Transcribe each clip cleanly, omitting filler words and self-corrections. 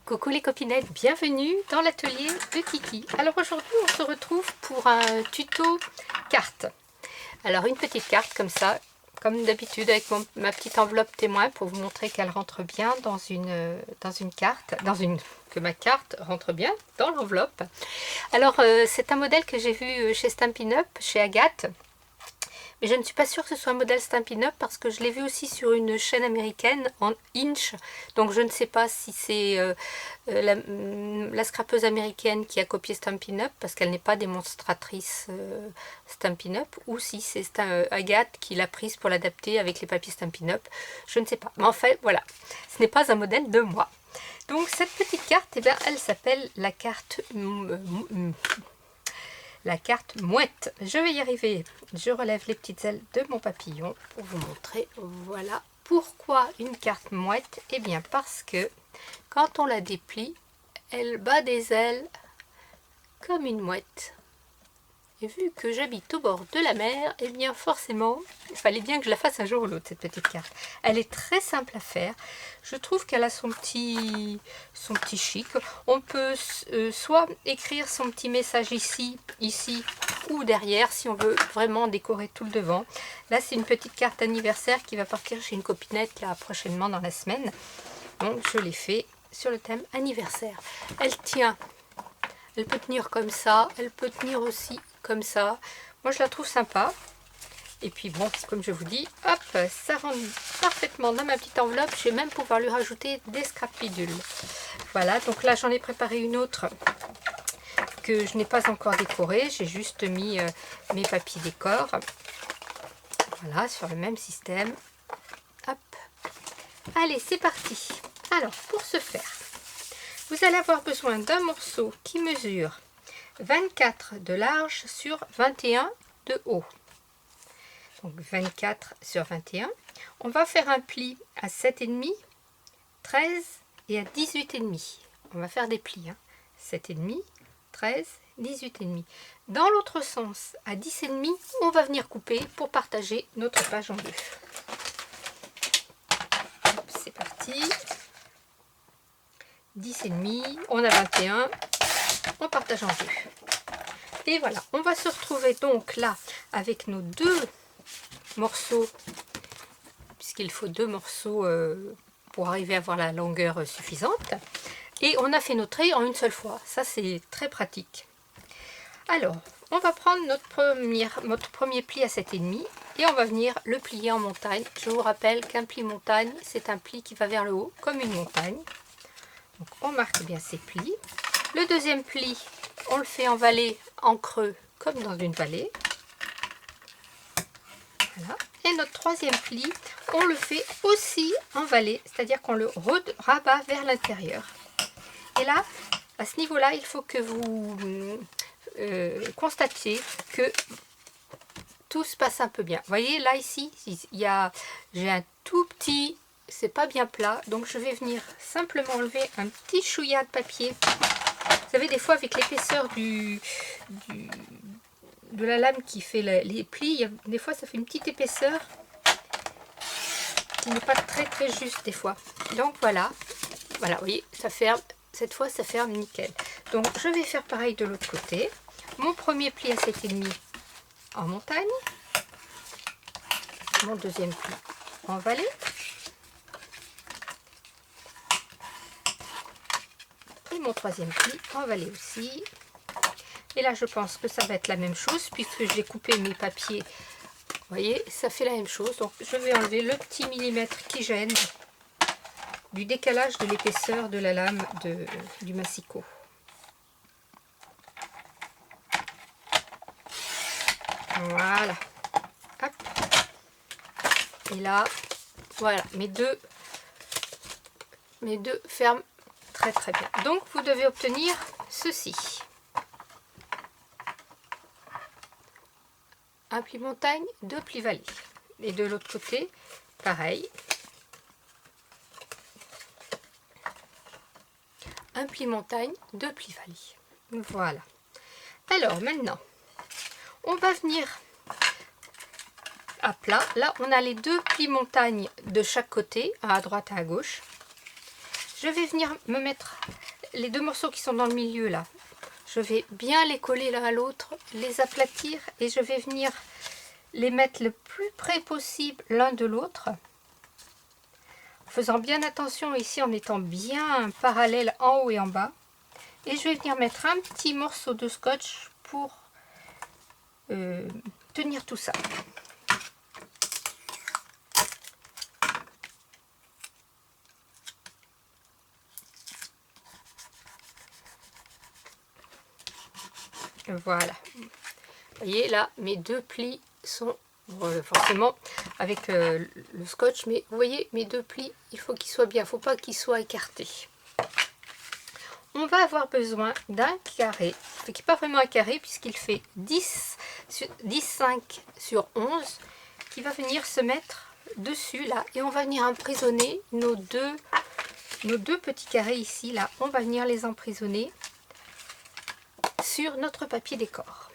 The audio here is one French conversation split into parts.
Coucou les copinettes, bienvenue dans l'atelier de Kiki. Alors aujourd'hui on se retrouve pour un tuto carte. Alors une petite carte comme ça, comme d'habitude avec ma petite enveloppe témoin pour vous montrer qu'elle rentre bien dans une carte, que ma carte rentre bien dans l'enveloppe. Alors c'est un modèle que j'ai vu chez Stampin' Up, chez Agathe. Mais je ne suis pas sûre que ce soit un modèle Stampin' Up parce que je l'ai vu aussi sur une chaîne américaine en inch. Donc je ne sais pas si c'est la scrapeuse américaine qui a copié Stampin' Up parce qu'elle n'est pas démonstratrice Stampin' Up, ou si c'est Agathe qui l'a prise pour l'adapter avec les papiers Stampin' Up. Je ne sais pas. Mais en fait, voilà, ce n'est pas un modèle de moi. Donc cette petite carte, eh bien, elle s'appelle la carte mouette. Je vais y arriver. Je relève les petites ailes de mon papillon pour vous montrer. Voilà. Pourquoi une carte mouette? Eh bien parce que quand on la déplie, elle bat des ailes comme une mouette. Et vu que j'habite au bord de la mer, eh bien forcément, il fallait bien que je la fasse un jour ou l'autre, cette petite carte. Elle est très simple à faire. Je trouve qu'elle a son petit chic. On peut soit écrire son petit message ici ou derrière, si on veut vraiment décorer tout le devant. Là, c'est une petite carte anniversaire qui va partir chez une copinette là prochainement dans la semaine. Donc, je l'ai fait sur le thème anniversaire. Elle tient. Elle peut tenir comme ça, elle peut tenir aussi comme ça. Moi, je la trouve sympa. Et puis bon, comme je vous dis, hop, ça rentre parfaitement dans ma petite enveloppe. Je vais même pouvoir lui rajouter des scrapidules. Voilà, donc là, j'en ai préparé une autre que je n'ai pas encore décorée. J'ai juste mis mes papiers décor. Voilà, sur le même système. Hop. Allez, c'est parti. Alors, pour ce faire, vous allez avoir besoin d'un morceau qui mesure 24 de large sur 21 de haut. Donc 24 sur 21. On va faire un pli à 7,5, 13 et à 18,5. On va faire des plis. 7,5, 13, 18,5. Dans l'autre sens, à 10,5, on va venir couper pour partager notre page en deux. C'est parti. 10,5, on a 21, on partage en deux. Et voilà, on va se retrouver donc là avec nos deux morceaux, puisqu'il faut deux morceaux pour arriver à avoir la longueur suffisante. Et on a fait notre trait en une seule fois, ça c'est très pratique. Alors, on va prendre notre premier pli à 7,5 et on va venir le plier en montagne. Je vous rappelle qu'un pli montagne, c'est un pli qui va vers le haut, comme une montagne. Donc on marque bien ces plis. Le deuxième pli, on le fait en vallée, en creux, comme dans une vallée. Voilà. Et notre troisième pli, on le fait aussi en vallée, c'est-à-dire qu'on le rabat vers l'intérieur. Et là, à ce niveau-là, il faut que vous constatiez que tout se passe un peu bien. Vous voyez, là, ici, j'ai un tout petit... C'est pas bien plat, donc je vais venir simplement enlever un petit chouïa de papier. Vous savez, des fois avec l'épaisseur de la lame qui fait les plis, des fois ça fait une petite épaisseur qui n'est pas très juste des fois. Donc voilà, vous voyez, ça ferme. Cette fois ça ferme nickel. Donc je vais faire pareil de l'autre côté. Mon premier pli à 7,5 en montagne, mon deuxième pli en vallée. Mon troisième pli en vallée aussi. Et là je pense que ça va être la même chose puisque j'ai coupé mes papiers. Vous voyez, ça fait la même chose. Donc je vais enlever le petit millimètre qui gêne du décalage de l'épaisseur de la lame du massicot. Voilà. Hop. Et là, voilà, mes deux ferment très bien. Donc vous devez obtenir ceci. Un pli montagne, deux plis vallée. Et de l'autre côté, pareil. Un pli montagne, deux plis vallée. Voilà. Alors maintenant, on va venir à plat. Là, on a les deux plis montagne de chaque côté, à droite et à gauche. je vais venir me mettre les deux morceaux qui sont dans le milieu là. Je vais bien les coller l'un à l'autre, les aplatir et je vais venir les mettre le plus près possible l'un de l'autre. En faisant bien attention ici, en étant bien parallèle en haut et en bas. Et je vais venir mettre un petit morceau de scotch pour tenir tout ça. Voilà. Vous voyez là, mes deux plis sont forcément avec le scotch, mais vous voyez mes deux plis, il faut qu'ils soient bien, il ne faut pas qu'ils soient écartés. On va avoir besoin d'un carré, qui n'est pas vraiment un carré puisqu'il fait 10,5 sur 11, qui va venir se mettre dessus là, et on va venir emprisonner nos deux petits carrés ici là, on va venir les emprisonner sur notre papier décor.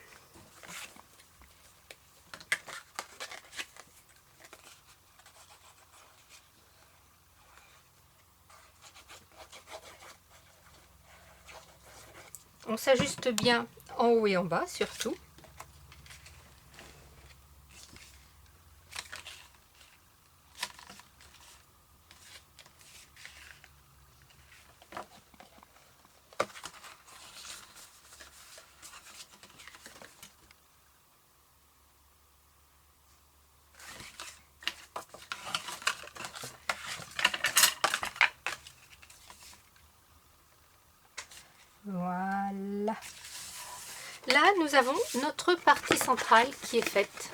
On s'ajuste bien en haut et en bas surtout. Voilà. Là, nous avons notre partie centrale qui est faite.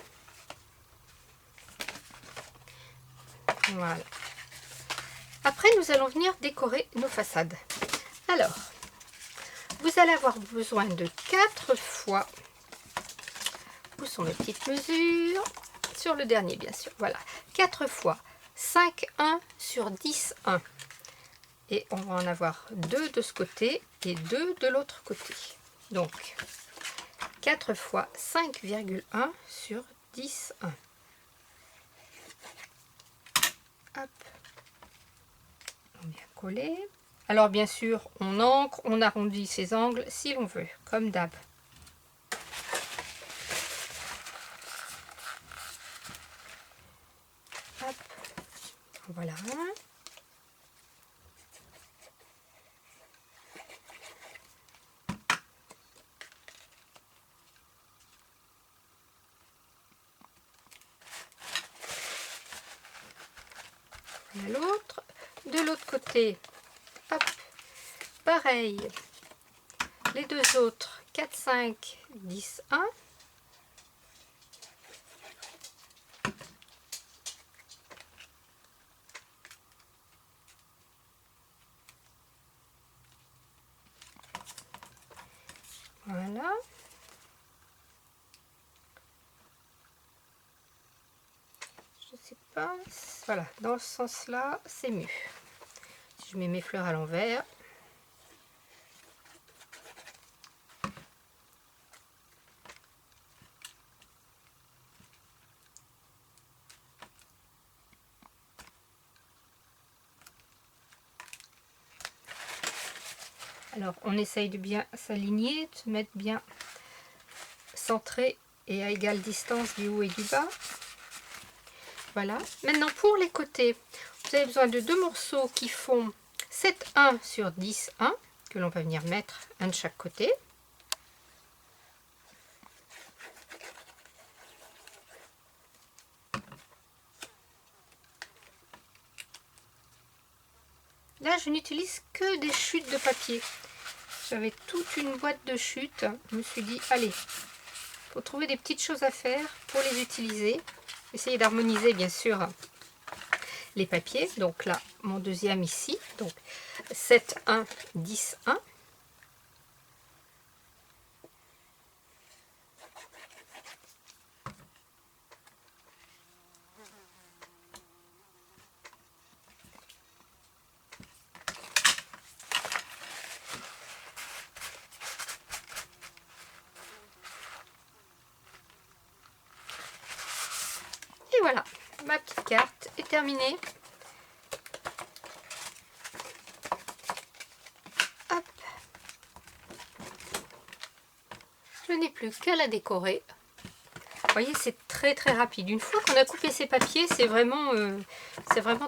Voilà. Après, nous allons venir décorer nos façades. Alors, vous allez avoir besoin de 4 fois, où sont mes petites mesures, sur le dernier bien sûr, voilà, 4 fois 5,1 sur 10,1. Et on va en avoir 2 de ce côté et 2 de l'autre côté. Donc, 4 fois 5,1 sur 10,1. Hop. Bien collé. Alors bien sûr, on ancre, on arrondit ses angles si l'on veut, comme d'hab. Hop. Voilà. L'autre, de l'autre côté, hop, pareil, les deux autres, 4, 5, 10, 1. Voilà. Je sais pas, voilà, dans ce sens-là, c'est mieux. Si je mets mes fleurs à l'envers. Alors, on essaye de bien s'aligner, de se mettre bien centré et à égale distance du haut et du bas. Voilà. Maintenant, pour les côtés, vous avez besoin de 2 morceaux qui font 7,1 sur 10,1, que l'on va venir mettre un de chaque côté. Là, je n'utilise que des chutes de papier. J'avais toute une boîte de chutes. Je me suis dit, allez, il faut trouver des petites choses à faire pour les utiliser. Essayer d'harmoniser, bien sûr, les papiers. Donc là, mon deuxième ici. Donc 7,1, 10,1. Et voilà, ma petite carte est terminée. Je n'ai plus qu'à la décorer. Vous voyez, c'est très très rapide. Une fois qu'on a coupé ces papiers, c'est vraiment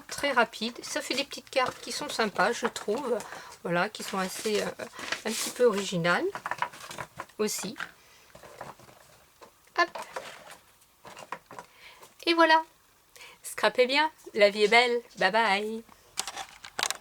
très rapide. Ça fait des petites cartes qui sont sympas, je trouve. Voilà, qui sont assez un petit peu originales aussi. Hop. Et voilà. Scrapez bien, la vie est belle. Bye bye.